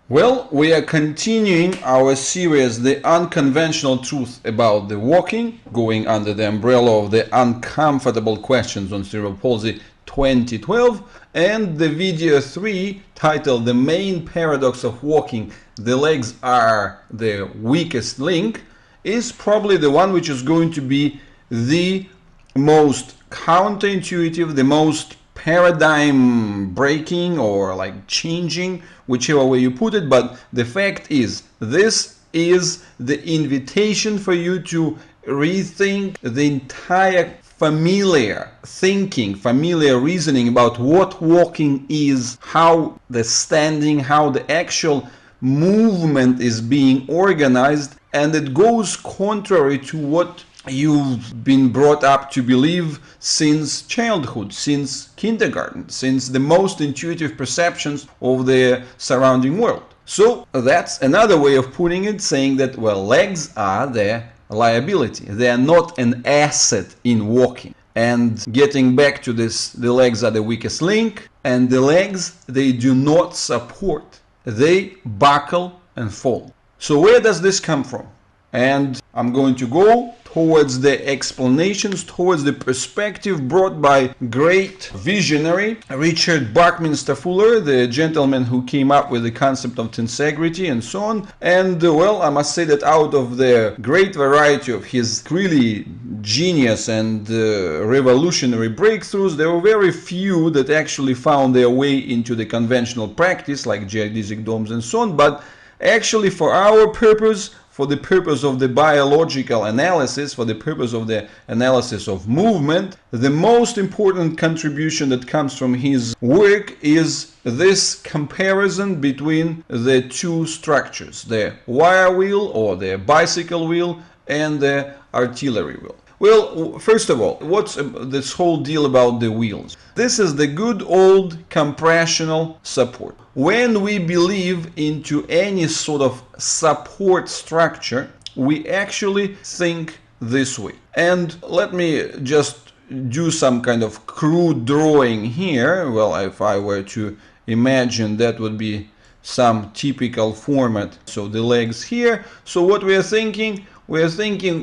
Well, we are continuing our series, The Unconventional Truth About the Walking, going under the umbrella of the Uncomfortable Questions on Cerebral Palsy 2012, and the video 3, titled The Main Paradox of Walking, The Legs Are the Weakest Link, is probably the one which is going to be the most counterintuitive, the most paradigm breaking or like changing, whichever way you put it. But the fact is, this is the invitation for you to rethink the entire familiar thinking, familiar reasoning about what walking is, how the standing, how the actual movement is being organized, and it goes contrary to what you've been brought up to believe since childhood, since kindergarten, since the most intuitive perceptions of the surrounding world. So that's another way of putting it, saying that, well, legs are the liability. They are not an asset in walking. And getting back to this, the legs are the weakest link, and the legs, they do not support. They buckle and fall. So where does this come from? And I'm going to go towards the explanations, towards the perspective brought by great visionary Richard Buckminster Fuller, the gentleman who came up with the concept of tensegrity and so on. And well, I must say that out of the great variety of his really genius and revolutionary breakthroughs, there were very few that actually found their way into the conventional practice, like geodesic domes and so on. But actually, for our purpose, for the purpose of the biological analysis, for the purpose of the analysis of movement, the most important contribution that comes from his work is this comparison between the two structures, the wire wheel or the bicycle wheel and the artillery wheel. Well, first of all, what's this whole deal about the wheels? This is the good old compressional support. When we believe into any sort of support structure, we actually think this way. And let me just do some kind of crude drawing here. Well, if I were to imagine, that would be some typical format. So the legs here. So what we are thinking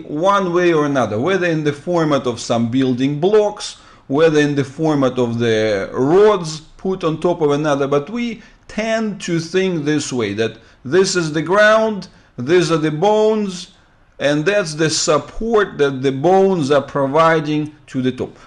one way or another, whether in the format of some building blocks, whether in the format of the rods put on top of another, but we tend to think this way, that this is the ground, these are the bones, and that's the support that the bones are providing to the top.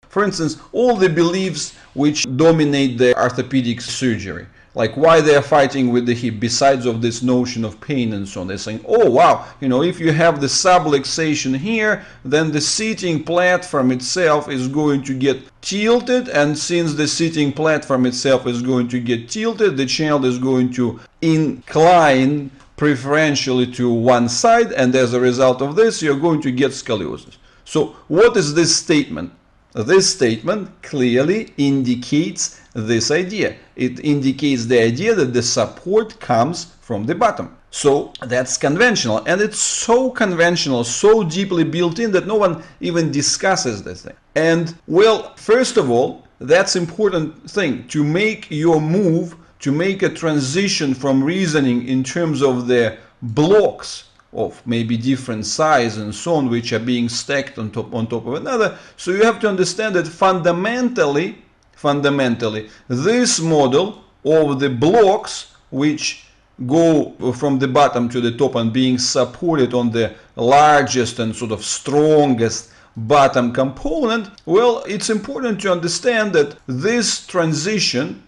For instance, all the beliefs which dominate the orthopedic surgery, like why they are fighting with the hip, besides of this notion of pain and so on. They're saying, oh wow, if you have the subluxation here, then the seating platform itself is going to get tilted, and since the seating platform itself is going to get tilted, the child is going to incline preferentially to one side, and as a result of this, you're going to get scoliosis. So what is this statement? This statement clearly indicates this idea. It indicates the idea that the support comes from the bottom. So that's conventional, and it's so conventional, so deeply built in that no one even discusses this thing. And well, first of all, that's important thing, to make your move, to make a transition from reasoning in terms of the blocks of maybe different size and so on, which are being stacked on top of another. So you have to understand that fundamentally, this model of the blocks which go from the bottom to the top and being supported on the largest and sort of strongest bottom component, well, it's important to understand that this transition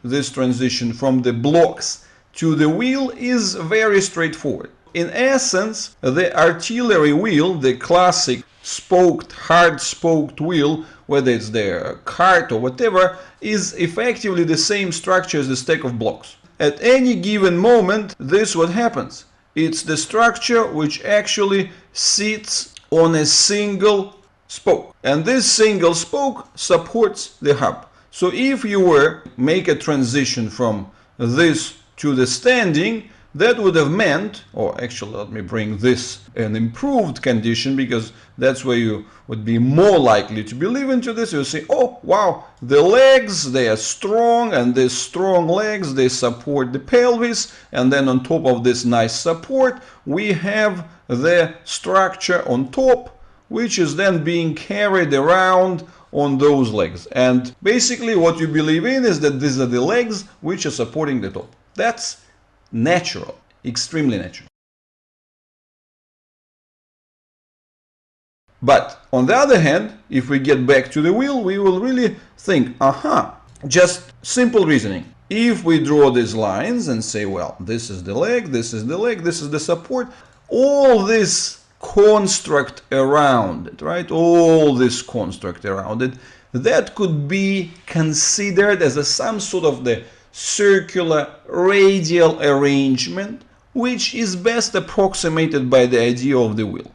from the blocks to the wheel is very straightforward. In essence, the artillery wheel, the classic hard spoked wheel, whether it's the cart or whatever, is effectively the same structure as the stack of blocks. At any given moment, this is what happens. It's the structure which actually sits on a single spoke, and this single spoke supports the hub. So if you were make a transition from this to the standing, that would have meant, or actually let me bring this an improved condition, because that's where you would be more likely to believe into this. You say, oh wow, the legs, they are strong, and these strong legs, they support the pelvis, and then on top of this nice support we have the structure on top, which is then being carried around on those legs. And basically what you believe in is that these are the legs which are supporting the top. That's natural, extremely natural. But on the other hand, if we get back to the wheel, we will really think, just simple reasoning. If we draw these lines and say, well, this is the leg, this is the leg, this is the support, all this construct around it, right? All this construct around it, that could be considered as some sort of the circular radial arrangement, which is best approximated by the idea of the wheel.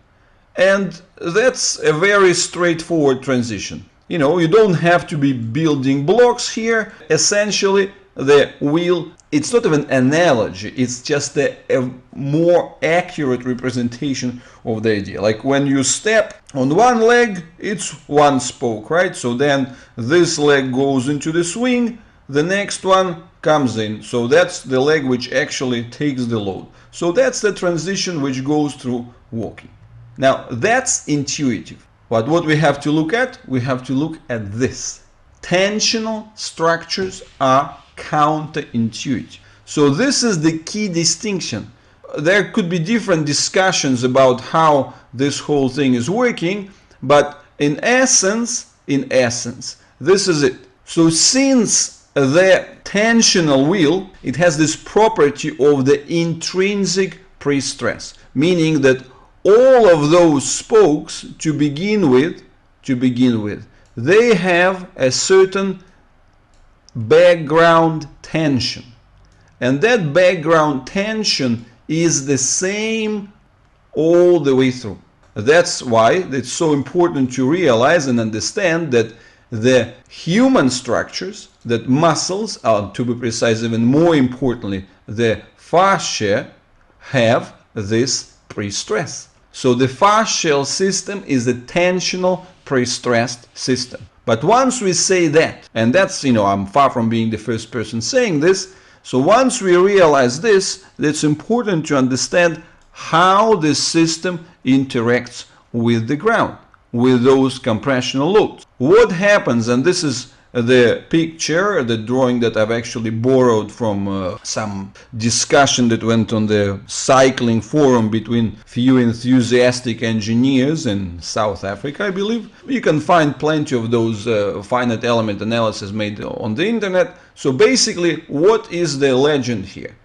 And that's a very straightforward transition. You know, you don't have to be building blocks here. Essentially, the wheel, it's sort of an analogy, it's just a more accurate representation of the idea. Like when you step on one leg, it's one spoke, right? So then this leg goes into the swing, the next one comes in. So that's the leg which actually takes the load. So that's the transition which goes through walking. Now that's intuitive. But what we have to look at? We have to look at this. Tensional structures are counterintuitive. So this is the key distinction. There could be different discussions about how this whole thing is working, but in essence, this is it. So since the tensional wheel, it has this property of the intrinsic pre-stress, meaning that all of those spokes to begin with, they have a certain background tension, and that background tension is the same all the way through. That's why it's so important to realize and understand that the human structures, that muscles, to be precise, even more importantly, the fascia, have this pre-stress. So the fascial system is a tensional pre-stressed system. But once we say that, and that's, I'm far from being the first person saying this, so once we realize this, it's important to understand how this system interacts with the ground, with those compressional loads. What happens, and this is the picture, the drawing that I've actually borrowed from some discussion that went on the cycling forum between few enthusiastic engineers in South Africa, I believe. You can find plenty of those finite element analysis made on the internet. So basically, what is the legend here?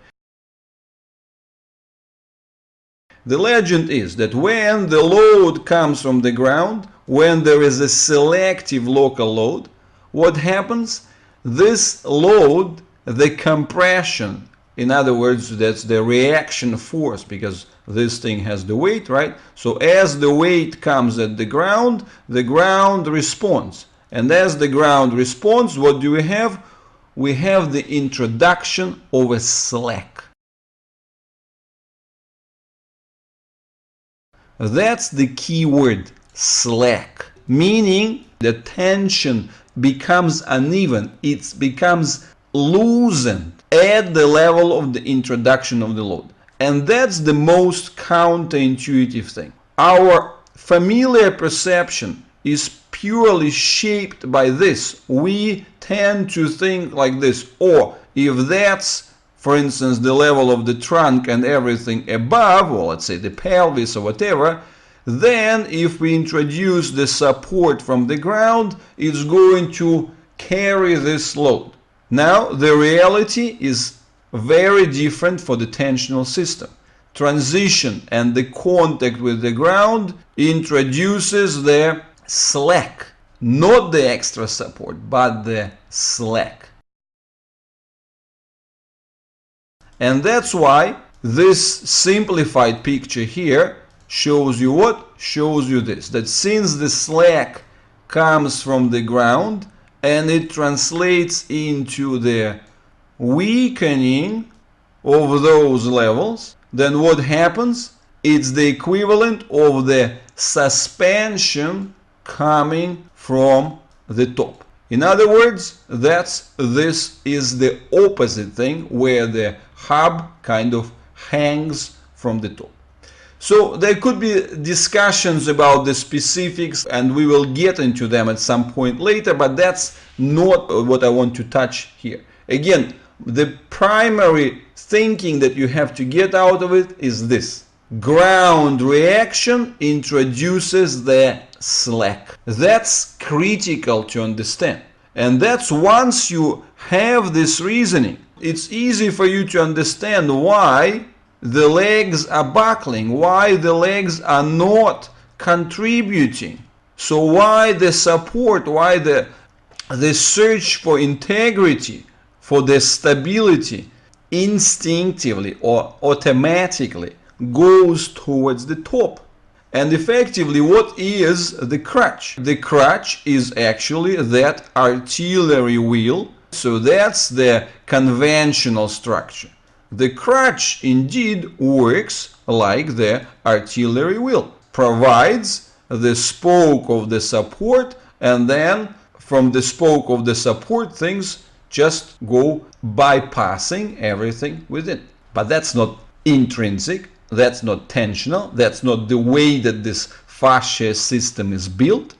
The legend is that when the load comes from the ground, when there is a selective local load, what happens? This load, the compression, in other words, that's the reaction force, because this thing has the weight, right? So as the weight comes at the ground responds. And as the ground responds, what do we have? We have the introduction of a slack. That's the key word, slack, meaning the tension becomes uneven, it becomes loosened at the level of the introduction of the load. And that's the most counterintuitive thing. Our familiar perception is purely shaped by this. We tend to think like this, or if that's, for instance, the level of the trunk and everything above, or let's say the pelvis or whatever, then if we introduce the support from the ground, it's going to carry this load. Now the reality is very different for the tensional system. Transition and the contact with the ground introduces the slack, not the extra support, but the slack. And that's why this simplified picture here shows you what? Shows you this, that since the slack comes from the ground and it translates into the weakening of those levels, then what happens? It's the equivalent of the suspension coming from the top. In other words, this is the opposite thing, where the hub kind of hangs from the top. So there could be discussions about the specifics, and we will get into them at some point later, but that's not what I want to touch here. Again, the primary thinking that you have to get out of it is this: ground reaction introduces the slack. That's critical to understand. And that's once you have this reasoning, it's easy for you to understand why the legs are buckling, why the legs are not contributing. So why the support, why the search for integrity, for the stability, instinctively or automatically goes towards the top. And effectively, what is the crutch? The crutch is actually that artillery wheel. So that's the conventional structure. The crutch indeed works like the artillery wheel, provides the spoke of the support, and then from the spoke of the support things just go bypassing everything within. But that's not intrinsic, that's not tensional, that's not the way that this fascia system is built.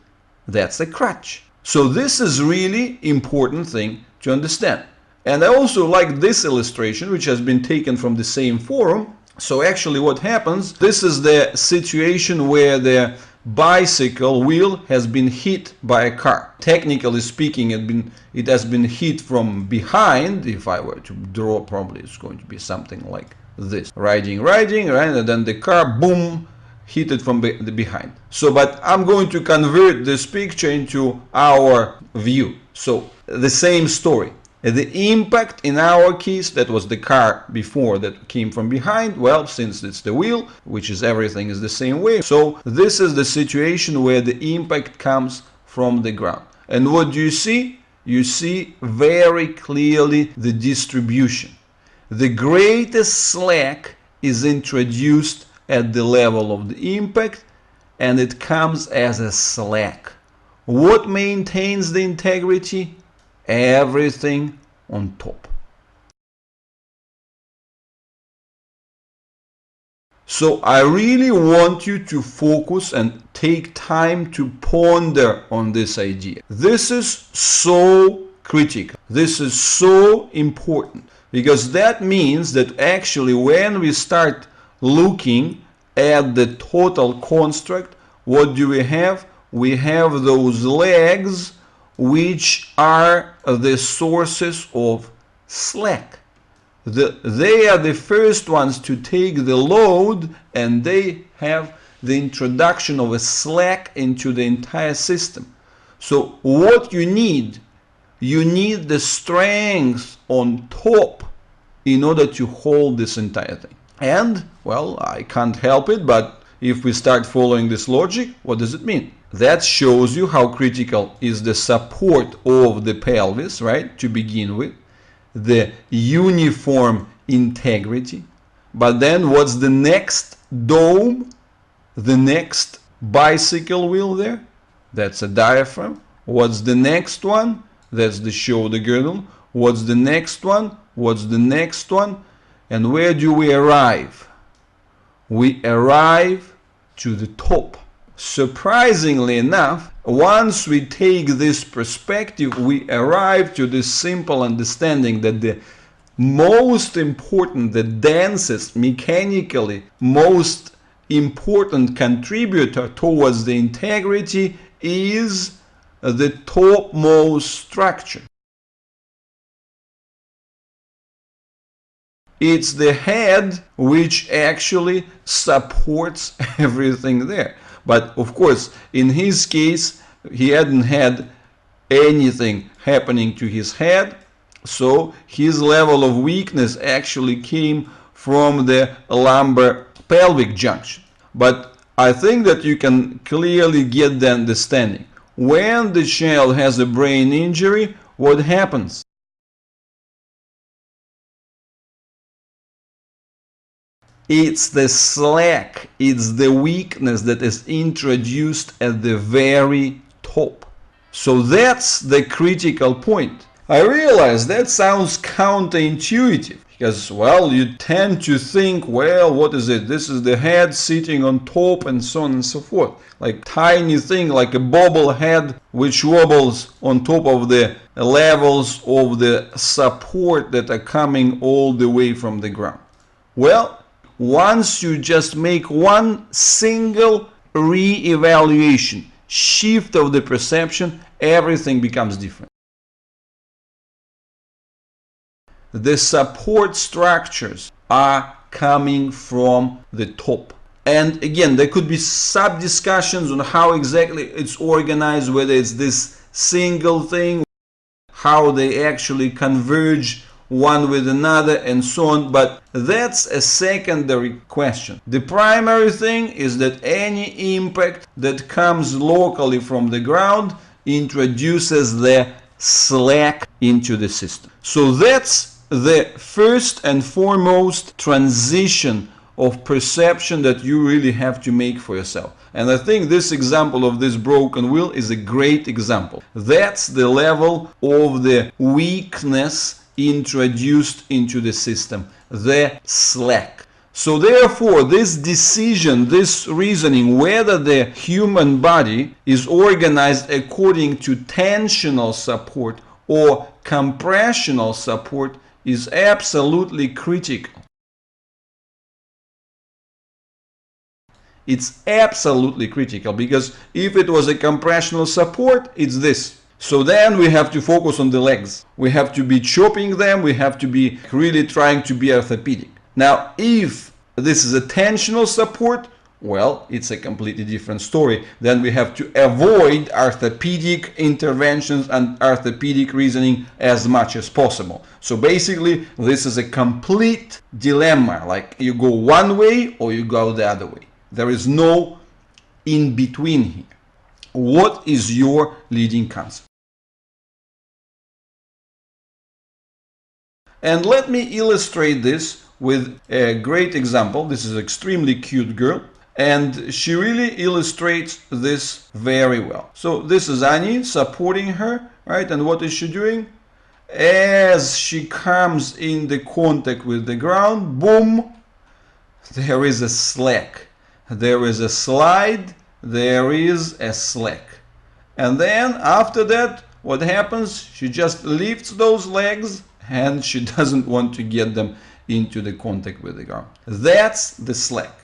That's a crutch. So this is really important thing to understand. And I also like this illustration, which has been taken from the same forum. So actually what happens, this is the situation where the bicycle wheel has been hit by a car. Technically speaking, it has been hit from behind. If I were to draw, probably it's going to be something like this. Riding, right? And then the car, boom, hit it from the behind. So, but I'm going to convert this picture into our view. So the same story. The impact in our case, that was the car before that came from behind. Well, since it's the wheel, which is everything is the same way. So this is the situation where the impact comes from the ground. And what do you see? You see very clearly the distribution. The greatest slack is introduced at the level of the impact, and it comes as a slack. What maintains the integrity? Everything on top. So I really want you to focus and take time to ponder on this idea. This is so critical. This is so important, because that means that actually when we start looking at the total construct, what do we have? We have those legs which are the sources of slack. They are the first ones to take the load, and they have the introduction of a slack into the entire system. So what you need the strength on top in order to hold this entire thing. And, well, I can't help it, but if we start following this logic, what does it mean? That shows you how critical is the support of the pelvis, right, to begin with, the uniform integrity. But then what's the next dome, the next bicycle wheel there? That's a diaphragm. What's the next one? That's the shoulder girdle. What's the next one? What's the next one? And where do we arrive? We arrive to the top. Surprisingly enough, once we take this perspective, we arrive to this simple understanding that the most important, the densest, mechanically most important contributor towards the integrity is the topmost structure. It's the head which actually supports everything there. But of course, in his case, he hadn't had anything happening to his head, so his level of weakness actually came from the lumbar pelvic junction. But I think that you can clearly get the understanding. When the child has a brain injury, what happens? It's the slack, it's the weakness that is introduced at the very top. So that's the critical point. I realize that sounds counterintuitive because, well, you tend to think, well, what is it? This is the head sitting on top and so on and so forth. Like tiny thing, like a bobble head which wobbles on top of the levels of the support that are coming all the way from the ground. Well, once you just make one single re-evaluation, shift of the perception, everything becomes different. The support structures are coming from the top. And again, there could be sub discussions on how exactly it's organized, whether it's this single thing, how they actually converge one with another and so on, but that's a secondary question. The primary thing is that any impact that comes locally from the ground introduces the slack into the system. So that's the first and foremost transition of perception that you really have to make for yourself. And I think this example of this broken wheel is a great example. That's the level of the weakness introduced into the system, the slack. So therefore, this decision, this reasoning, whether the human body is organized according to tensional support or compressional support is absolutely critical. It's absolutely critical, because if it was a compressional support, it's this. So then we have to focus on the legs. We have to be chopping them. We have to be really trying to be orthopedic. Now, if this is a tensional support, well, it's a completely different story. Then we have to avoid orthopedic interventions and orthopedic reasoning as much as possible. So basically, this is a complete dilemma. Like you go one way or you go the other way. There is no in between here. What is your leading concept? And let me illustrate this with a great example. This is an extremely cute girl, and she really illustrates this very well. So this is Annie supporting her, right? And what is she doing? As she comes in the contact with the ground, boom, there is a slack. There is a slide, there is a slack. And then after that, what happens? She just lifts those legs and she doesn't want to get them into the contact with the ground. That's the slack.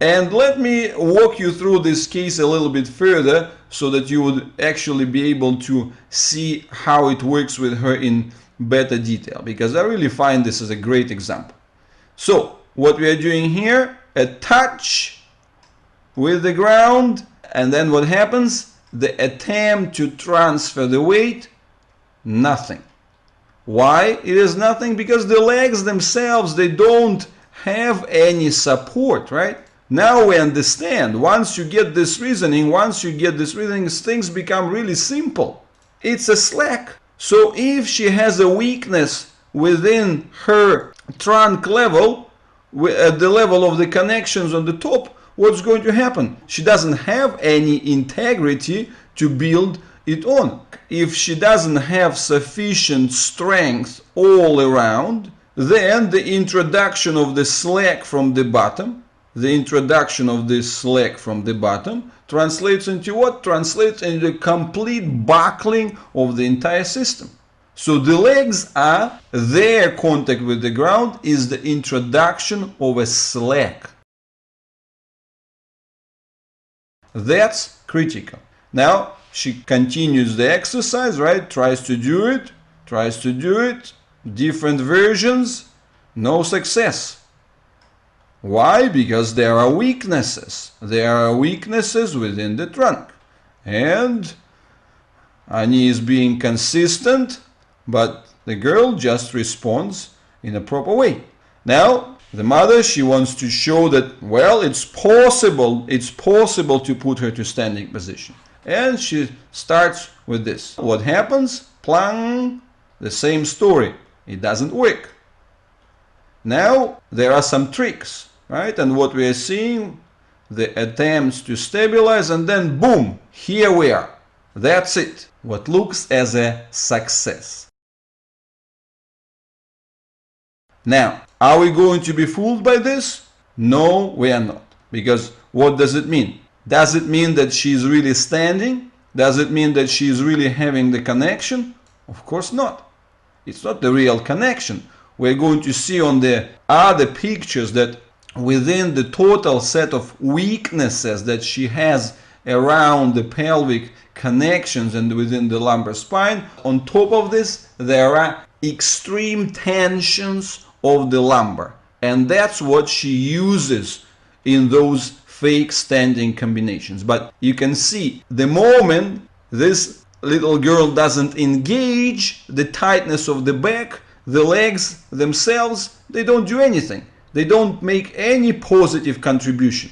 And let me walk you through this case a little bit further so that you would actually be able to see how it works with her in better detail, because I really find this is a great example. So what we are doing here, a touch with the ground, and then what happens? The attempt to transfer the weight, nothing. Why it is nothing? Because the legs themselves, they don't have any support, right? Now we understand. Once you get this reasoning, things become really simple. It's a slack. So if she has a weakness within her trunk level, at the level of the connections on the top, what's going to happen? She doesn't have any integrity to build it on. If she doesn't have sufficient strength all around, then the introduction of the slack from the bottom, translates into what? Translates into the complete buckling of the entire system. So the legs are, their contact with the ground is the introduction of a slack. That's critical. Now she continues the exercise, right? Tries to do it, different versions, no success. Why? Because there are weaknesses. There are weaknesses within the trunk. And Annie is being consistent, but the girl just responds in a proper way. Now, the mother, she wants to show that, well, it's possible to put her to standing position. And she starts with this. What happens? Plang, the same story. It doesn't work. Now, there are some tricks, right? And what we are seeing, the attempts to stabilize, and then boom, here we are. That's it. What looks as a success. Now, are we going to be fooled by this? No, we are not. Because what does it mean? Does it mean that she's really standing? Does it mean that she's really having the connection? Of course not. It's not the real connection. We're going to see on the other pictures that within the total set of weaknesses that she has around the pelvic connections and within the lumbar spine, on top of this, there are extreme tensions of the lumbar. And that's what she uses in those fake standing combinations. But you can see the moment this little girl doesn't engage the tightness of the back, the legs themselves, they don't do anything. They don't make any positive contribution.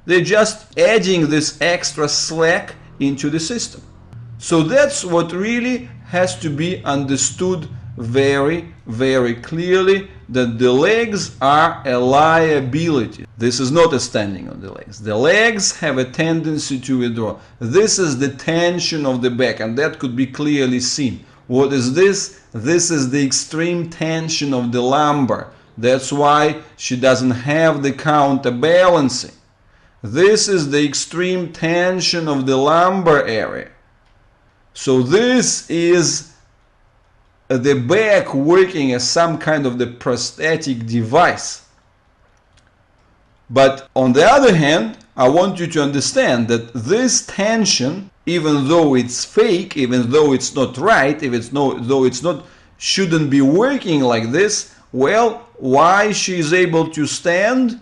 They're just adding this extra slack into the system. So that's what really has to be understood very, very clearly, that the legs are a liability. This is not a standing on the legs. The legs have a tendency to withdraw. This is the tension of the back, and that could be clearly seen. What is this? This is the extreme tension of the lumbar. That's why she doesn't have the counterbalancing. This is the extreme tension of the lumbar area. So this is the back working as some kind of the prosthetic device. But on the other hand, I want you to understand that this tension, even though it's fake, even though it's not right, though it's not, shouldn't be working like this, well, why she is able to stand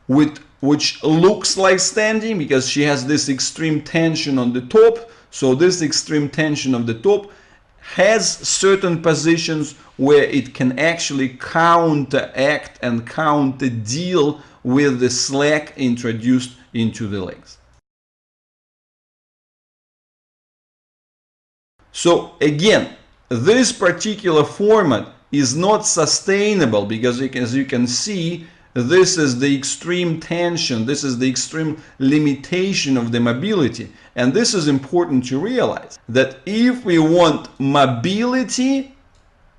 with which looks like standing? Because she has this extreme tension on the top. So this extreme tension of the top has certain positions where it can actually counteract and counter deal with the slack introduced into the legs. So again, this particular format is not sustainable because, as you can see, this is the extreme tension, this is the extreme limitation of the mobility. And this is important to realize, that if we want mobility,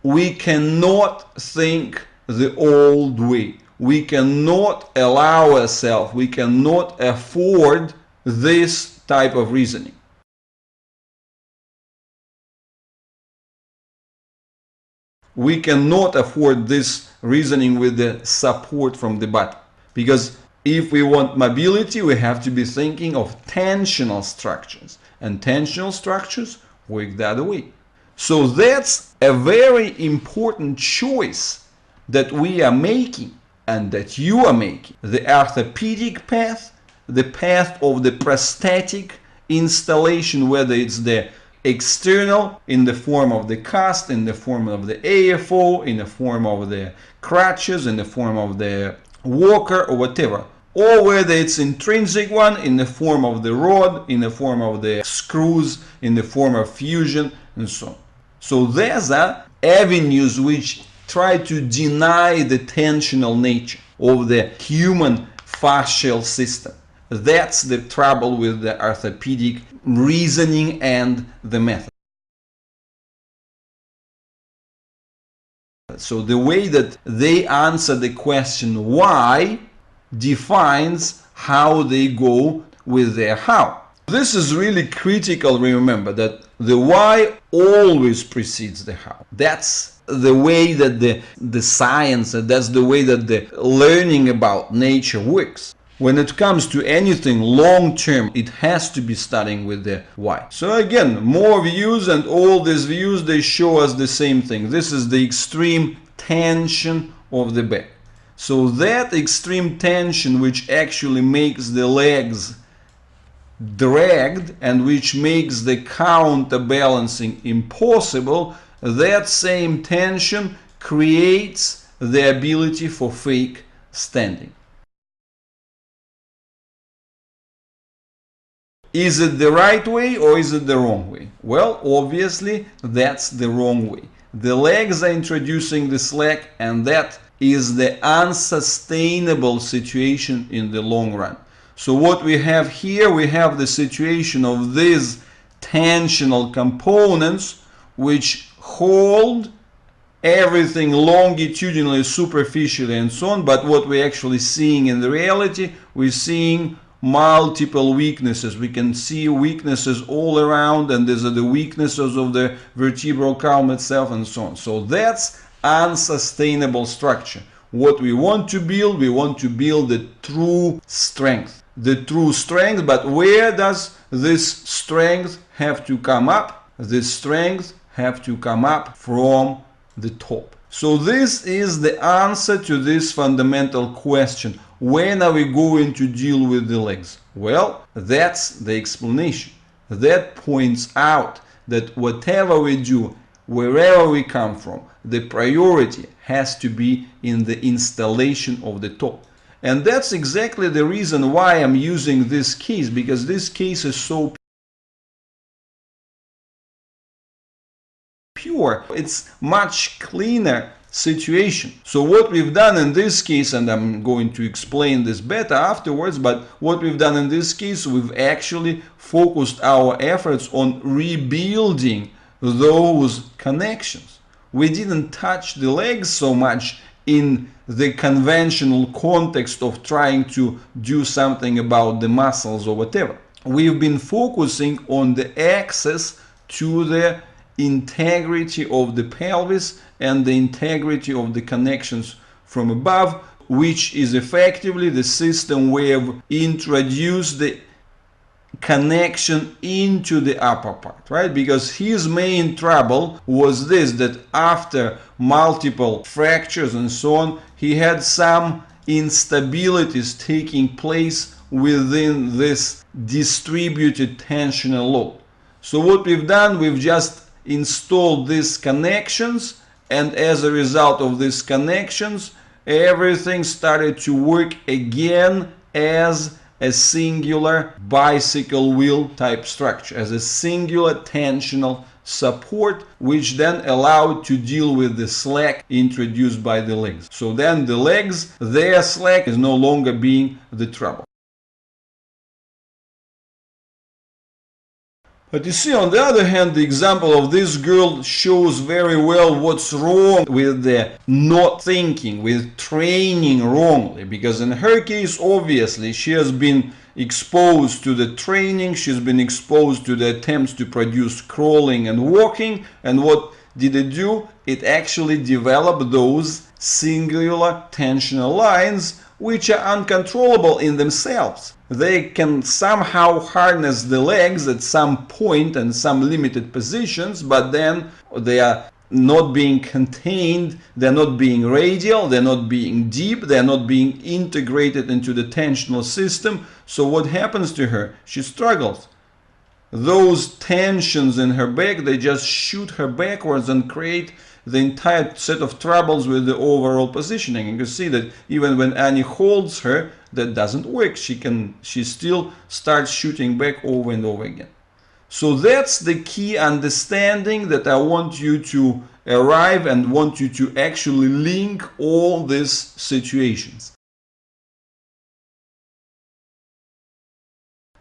we cannot think the old way. We cannot allow ourselves, we cannot afford this type of reasoning. We cannot afford this reasoning with the support from the bottom. Because if we want mobility, we have to be thinking of tensional structures. And tensional structures work the other way. So that's a very important choice that we are making and that you are making. The orthopedic path, the path of the prosthetic installation, whether it's the external in the form of the cast, in the form of the AFO, in the form of the crutches, in the form of the walker or whatever, or whether it's intrinsic one in the form of the rod, in the form of the screws, in the form of fusion, and so on. So these are avenues which try to deny the tensional nature of the human fascial system. That's the trouble with the orthopedic reasoning and the method. So the way that they answer the question why defines how they go with their how. This is really critical. Remember that the why always precedes the how. That's the way that the science, that's the way that the learning about nature works. When it comes to anything long term, it has to be starting with the why. So again, more views, and all these views, they show us the same thing. This is the extreme tension of the back. So that extreme tension which actually makes the legs dragged and which makes the counterbalancing impossible, that same tension creates the ability for fake standing. Is it the right way or is it the wrong way? Well, obviously that's the wrong way. The legs are introducing the slack, and that is the unsustainable situation in the long run. So what we have here, we have the situation of these tensional components which hold everything longitudinally, superficially, and so on. But what we're actually seeing in the reality, we're seeing multiple weaknesses. We can see weaknesses all around, and these are the weaknesses of the vertebral column itself, and so on. So that's unsustainable structure. What we want to build the true strength. The true strength, but where does this strength have to come up? This strength have to come up from the top. So this is the answer to this fundamental question. When are we going to deal with the legs? Well, that's the explanation. That points out that whatever we do, wherever we come from, the priority has to be in the installation of the top. And that's exactly the reason why I'm using this case, because this case is so pure. It's much cleaner situation. So what we've done in this case, and I'm going to explain this better afterwards, but what we've done in this case, we've actually focused our efforts on rebuilding those connections. We didn't touch the legs so much in the conventional context of trying to do something about the muscles or whatever. We've been focusing on the access to the integrity of the pelvis and the integrity of the connections from above, which is effectively the system we have introduced the connection into the upper part, right? Because his main trouble was this, that after multiple fractures and so on, he had some instabilities taking place within this distributed tensional load. So what we've done, we've just installed these connections, and as a result of these connections, everything started to work again as a singular bicycle wheel type structure, as a singular tensional support, which then allowed to deal with the slack introduced by the legs. So then the legs, their slack is no longer being the trouble. But you see, on the other hand, the example of this girl shows very well what's wrong with the not thinking, with training wrongly. Because in her case, obviously, she has been exposed to the training, she's been exposed to the attempts to produce crawling and walking, and what did it do? It actually developed those singular tensional lines which are uncontrollable in themselves. They can somehow harness the legs at some point and some limited positions, but then they are not being contained, they're not being radial, they're not being deep, they're not being integrated into the tensional system. So what happens to her? She struggles. Those tensions in her back, they just shoot her backwards and create the entire set of troubles with the overall positioning. You can see that even when Annie holds her, that doesn't work. She still starts shooting back over and over again. So that's the key understanding that I want you to arrive and want you to actually link all these situations.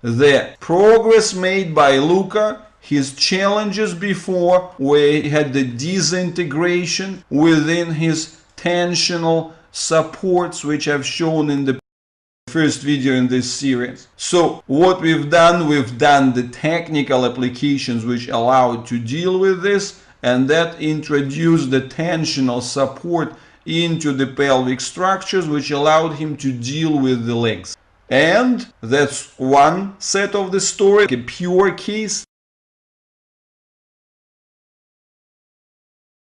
The progress made by Luca, his challenges before, where he had the disintegration within his tensional supports, which I've shown in the first video in this series. So what we've done the technical applications which allowed to deal with this, and that introduced the tensional support into the pelvic structures, which allowed him to deal with the legs. And that's one set of the story, a pure case.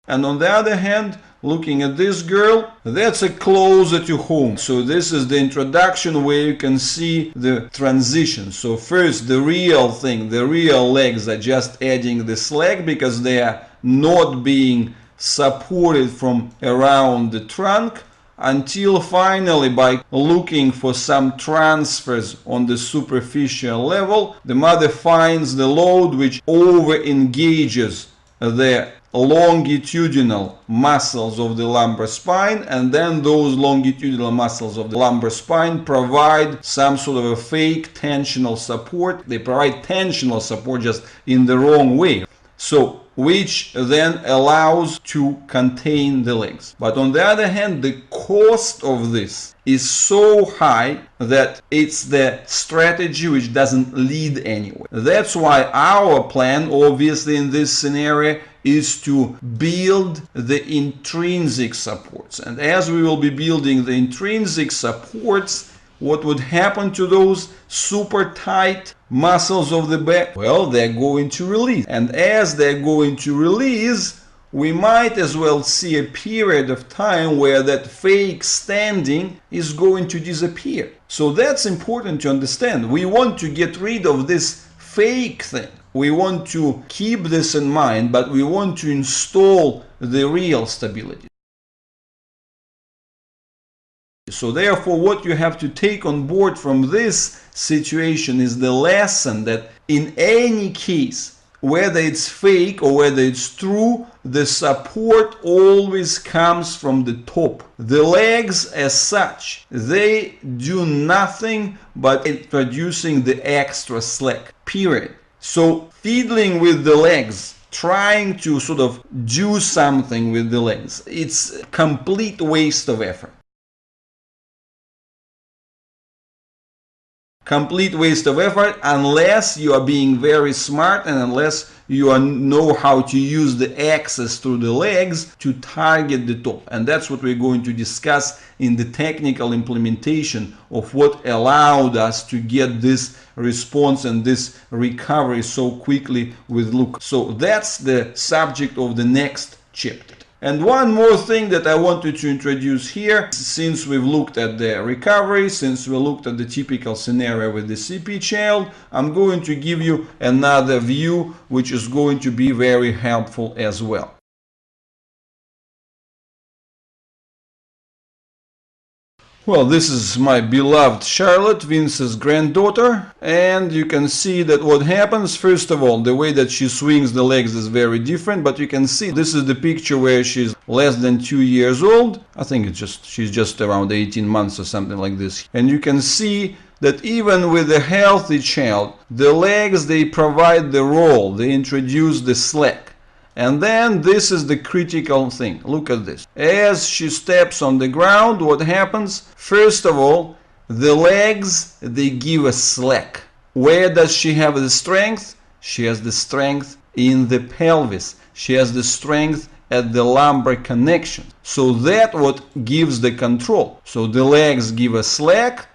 And on the other hand, looking at this girl, that's a closer to home. So this is the introduction where you can see the transition. So first, the real thing, the real legs are just adding the slack because they are not being supported from around the trunk, until finally, by looking for some transfers on the superficial level, the mother finds the load which over engages the longitudinal muscles of the lumbar spine, and then those longitudinal muscles of the lumbar spine provide some sort of a fake tensional support. They provide tensional support just in the wrong way, so which then allows to contain the legs. But on the other hand, the cost of this is so high that it's the strategy which doesn't lead anywhere. That's why our plan, obviously in this scenario, is to build the intrinsic supports. And as we will be building the intrinsic supports, what would happen to those super tight muscles of the back? Well, they're going to release. And as they're going to release, we might as well see a period of time where that fake standing is going to disappear. So that's important to understand. We want to get rid of this fake thing. We want to keep this in mind, but we want to install the real stability. So therefore, what you have to take on board from this situation is the lesson that in any case, whether it's fake or whether it's true, the support always comes from the top. The legs as such, they do nothing but introducing the extra slack, period. So fiddling with the legs, trying to sort of do something with the legs, it's a complete waste of effort. Complete waste of effort unless you are being very smart and unless you know how to use the axis through the legs to target the top. And that's what we're going to discuss in the technical implementation of what allowed us to get this response and this recovery so quickly with Luke. So that's the subject of the next chapter. And one more thing that I wanted to introduce here, since we've looked at the recovery, since we looked at the typical scenario with the CP child, I'm going to give you another view which is going to be very helpful as well. Well, this is my beloved Charlotte, Vince's granddaughter, and you can see that what happens, first of all, the way that she swings the legs is very different, but you can see this is the picture where she's less than 2 years old. I think she's just around 18 months or something like this. And you can see that even with a healthy child, the legs, they provide the roll, they introduce the slack. And then this is the critical thing. Look at this. As she steps on the ground, what happens? First of all, the legs, they give a slack. Where does she have the strength? She has the strength in the pelvis. She has the strength at the lumbar connection. So that what gives the control. So the legs give a slack,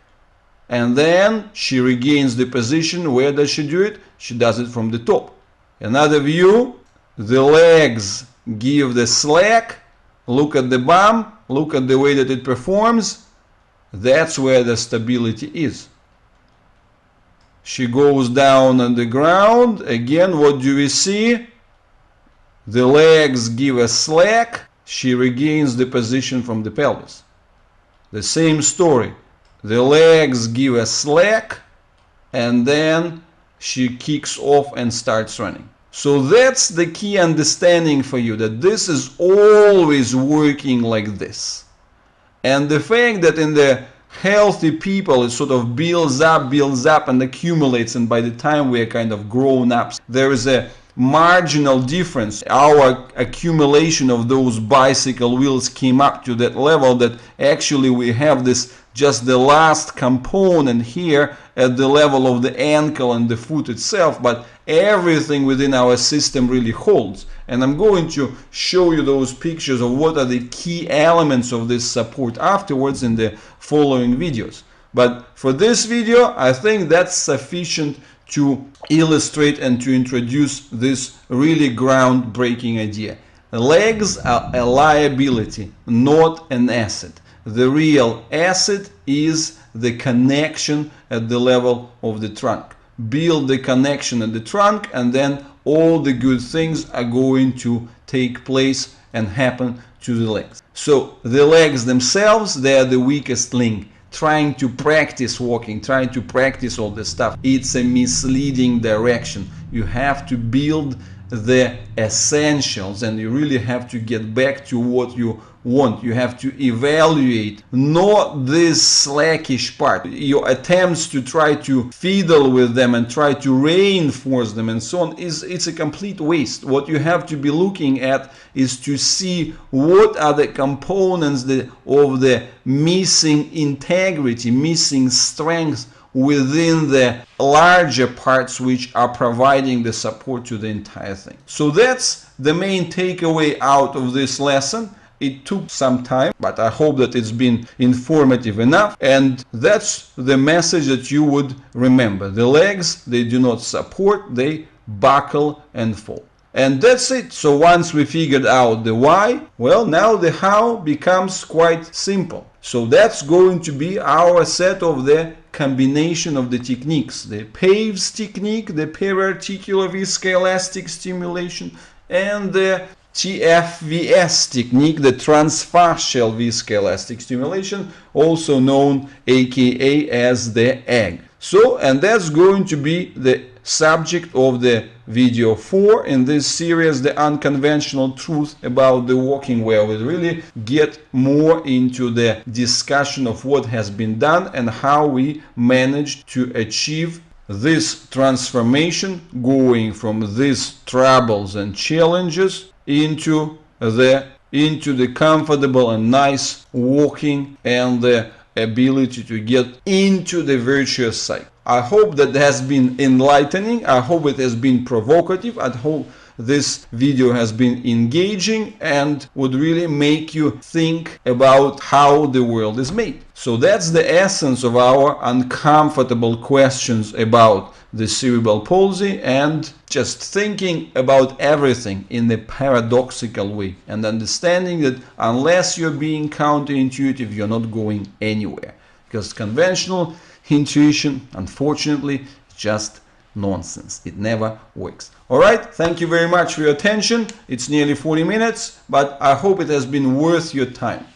and then she regains the position. Where does she do it? She does it from the top. Another view. The legs give the slack. Look at the bum. Look at the way that it performs. That's where the stability is. She goes down on the ground. Again, what do we see? The legs give a slack. She regains the position from the pelvis. The same story. The legs give a slack, and then she kicks off and starts running. So that's the key understanding for you, that this is always working like this. And the fact that in the healthy people it sort of builds up and accumulates, and by the time we are kind of grown ups, there is a marginal difference. Our accumulation of those bicycle wheels came up to that level that actually we have this just the last component here at the level of the ankle and the foot itself, but everything within our system really holds. And I'm going to show you those pictures of what are the key elements of this support afterwards in the following videos. But for this video, I think that's sufficient to illustrate and to introduce this really groundbreaking idea. Legs are a liability, not an asset. The real asset is the connection at the level of the trunk. Build the connection at the trunk, and then all the good things are going to take place and happen to the legs. So the legs themselves, they are the weakest link. Trying to practice walking, trying to practice all this stuff, it's a misleading direction. You have to build the essentials, and you really have to get back to what you want. You have to evaluate, not this slackish part, your attempts to try to fiddle with them and try to reinforce them and so on. It's a complete waste. What you have to be looking at is to see what are the components of the missing integrity, missing strength within the larger parts which are providing the support to the entire thing. So that's the main takeaway out of this lesson. It took some time, but I hope that it's been informative enough, and that's the message that you would remember. The legs, they do not support, they buckle and fall. And that's it. So once we figured out the why, well, now the how becomes quite simple. So that's going to be our set of the combination of the techniques. The PAVES technique, the periarticular viscoelastic stimulation, and the TFVS technique, the transfascial viscoelastic stimulation, also known aka as the egg. So, and that's going to be the subject of the video 4 in this series, the unconventional truth about the walking, where we really get more into the discussion of what has been done and how we managed to achieve this transformation, going from these troubles and challenges into the comfortable and nice walking and the ability to get into the virtuous cycle. I hope that has been enlightening. I hope it has been provocative. I hope this video has been engaging and would really make you think about how the world is made. So that's the essence of our uncomfortable questions about the cerebral palsy, and just thinking about everything in a paradoxical way and understanding that unless you're being counterintuitive, you're not going anywhere, because conventional intuition, unfortunately, is just nonsense. It never works. All right, thank you very much for your attention. It's nearly 40 minutes, but I hope it has been worth your time.